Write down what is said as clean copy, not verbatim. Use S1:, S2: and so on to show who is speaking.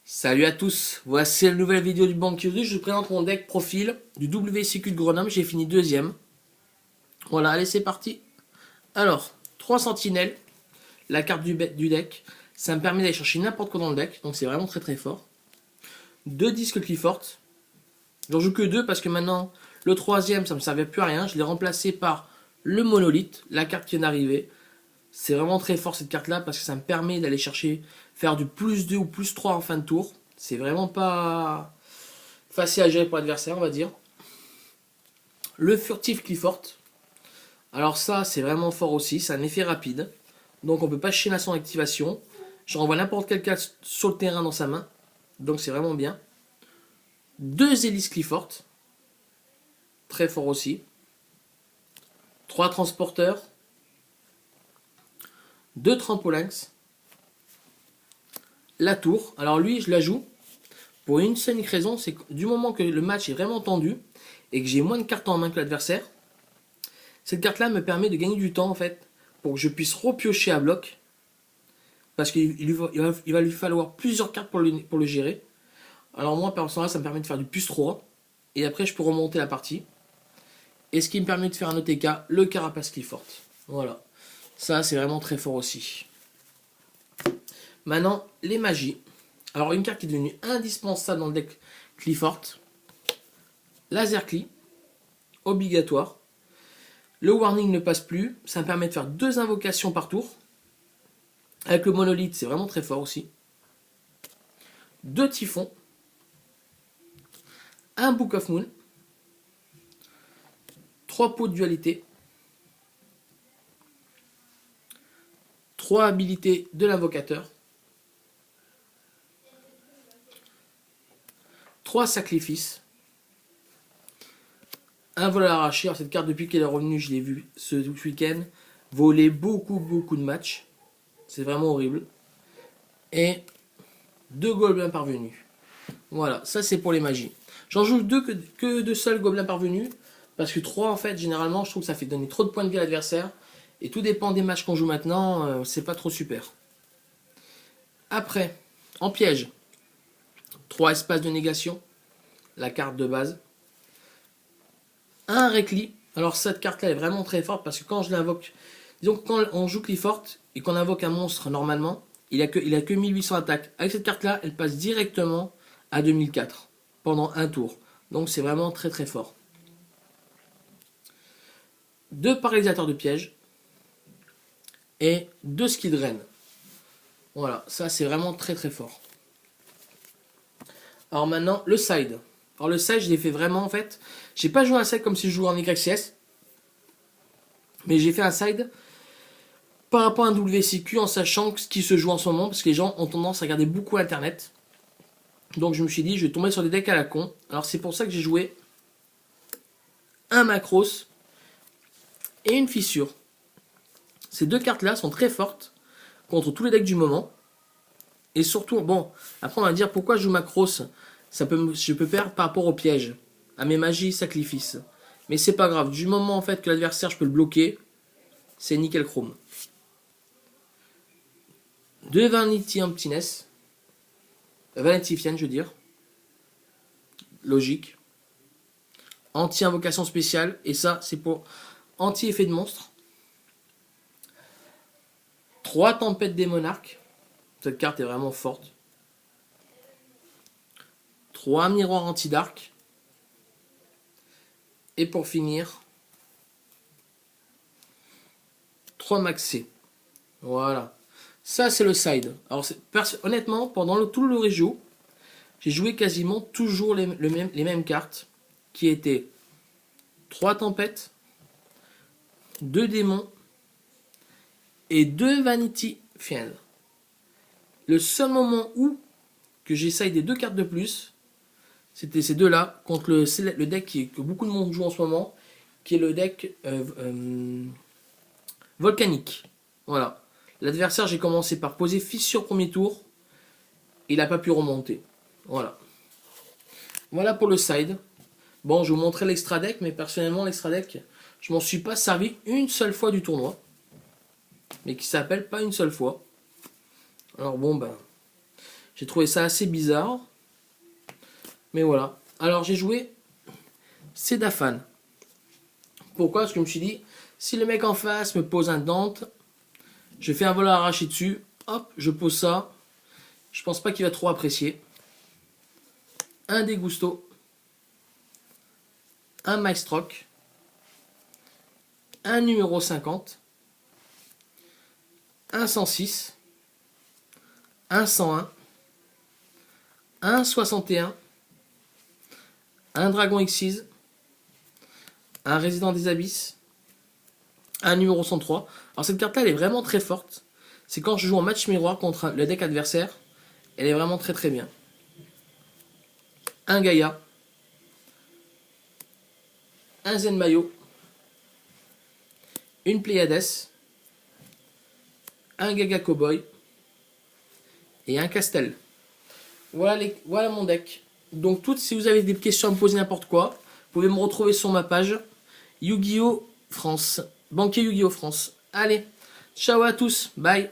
S1: Salut à tous, voici la nouvelle vidéo du Banquier. Je vous présente mon deck profil du WCQ de Grenoble, j'ai fini deuxième. Voilà, allez c'est parti. Alors, 3 sentinelles, la carte du deck, ça me permet d'aller chercher n'importe quoi dans le deck, donc c'est vraiment très très fort. 2 disques Clifford, j'en joue que 2 parce que maintenant le troisième ça me servait plus à rien, je l'ai remplacé par le monolithe, la carte qui vient d'arriver. C'est vraiment très fort cette carte là parce que ça me permet d'aller chercher, faire du plus 2 ou plus 3 en fin de tour. C'est vraiment pas facile à gérer pour l'adversaire, on va dire. Le furtif Clifford. Alors ça, c'est vraiment fort aussi, c'est un effet rapide. Donc on peut pas chier à son activation. Je renvoie n'importe quel cas sur le terrain dans sa main. Donc c'est vraiment bien. 2 hélices Clifford. Très fort aussi. 3 transporteurs. 2 trampolinx. La tour. Alors lui, je la joue pour une seule raison, c'est que du moment que le match est vraiment tendu et que j'ai moins de cartes en main que l'adversaire, cette carte-là me permet de gagner du temps en fait pour que je puisse repiocher à bloc. Parce qu'il va lui falloir plusieurs cartes pour le gérer. Alors moi, personnellement, ça me permet de faire du plus 3. Et après, je peux remonter la partie. Et ce qui me permet de faire un OTK, le Carapace Clifford. Voilà. Ça, c'est vraiment très fort aussi. Maintenant, les magies. Alors, une carte qui est devenue indispensable dans le deck Clifford. Laser Cli. Obligatoire. Le warning ne passe plus. Ça me permet de faire 2 invocations par tour. Avec le monolithe, c'est vraiment très fort aussi. 2 typhons. Un Book of Moon. 3 pots de dualité. 3 habilités de l'invocateur. 3 sacrifices. Un vol à l'arraché. Alors cette carte, depuis qu'elle est revenue, je l'ai vue ce week-end, voler beaucoup de matchs. C'est vraiment horrible. Et 2 gobelins parvenus. Voilà, ça c'est pour les magies. J'en joue que 2 seuls gobelins parvenus. Parce que 3, en fait, généralement, je trouve que ça fait donner trop de points de vie à l'adversaire. Et tout dépend des matchs qu'on joue maintenant, c'est pas trop super. Après, en piège, 3 espaces de négation, la carte de base. Un Récli. Alors cette carte-là est vraiment très forte parce que quand je l'invoque, disons que quand on joue Clifford et qu'on invoque un monstre normalement, il a que 1800 attaques. Avec cette carte-là, elle passe directement à 2004 pendant un tour. Donc c'est vraiment très très fort. 2 paralysateurs de piège et 2 skis de reine. Voilà, ça c'est vraiment très très fort. Alors maintenant, le side. Alors le side, je l'ai fait vraiment en fait. J'ai pas joué un side comme si je jouais en YCS. Mais j'ai fait un side par rapport à un WCQ en sachant ce qui se joue en ce moment. Parce que les gens ont tendance à regarder beaucoup Internet. Donc je me suis dit, je vais tomber sur des decks à la con. Alors c'est pour ça que j'ai joué un Macros et une fissure. Ces 2 cartes-là sont très fortes contre tous les decks du moment. Et surtout, bon, après on va dire pourquoi je joue Macros. Je peux perdre par rapport au piège, à mes magies sacrifices. Mais c'est pas grave, du moment en fait que l'adversaire je peux le bloquer, c'est nickel chrome. 2 Vanity Emptiness. Vanity Fiend, je veux dire. Logique. Anti-invocation spéciale. Et ça, c'est pour anti-effet de monstre. 3 Tempêtes des Monarques. Cette carte est vraiment forte. 3 Miroirs Anti-Dark. Et pour finir, 3 Maxé. Voilà. Ça, c'est le side. Alors, honnêtement, pendant tout le review, j'ai joué quasiment toujours les mêmes cartes, qui étaient 3 tempêtes, 2 démons et 2 Vanity Fiend. Le seul moment où que j'essaye des 2 cartes de plus, c'était ces deux-là, contre le deck que beaucoup de monde joue en ce moment, qui est le deck volcanique. Voilà. L'adversaire, j'ai commencé par poser fissure premier tour. Il n'a pas pu remonter. Voilà. Voilà pour le side. Bon, je vous montrerai l'extra deck, mais personnellement, l'extra deck, je m'en suis pas servi une seule fois du tournoi. Mais qui s'appelle pas une seule fois. Alors bon, ben, J'ai trouvé ça assez bizarre. Mais voilà. Alors j'ai joué Cédafan. Pourquoi? Parce que je me suis dit, si le mec en face me pose un Dante, je fais un vol arraché dessus. Hop, je pose ça. Je pense pas qu'il va trop apprécier. Un Degusto. Un Maestroc. Un numéro 50. Un 106. Un 101. Un 61. Un Dragon X6. Un Résident des Abysses. Un numéro 103. Alors cette carte-là, elle est vraiment très forte. C'est quand je joue en match miroir contre le deck adversaire. Elle est vraiment très très bien. Un Gaïa. Un Zenmayo. Une Pléiades. Un Gaga Cowboy. Et un Castel. Voilà mon deck. Donc si vous avez des questions à me poser n'importe quoi, vous pouvez me retrouver sur ma page Yu-Gi-Oh France. Banquier Yu-Gi-Oh France. Allez, ciao à tous, bye.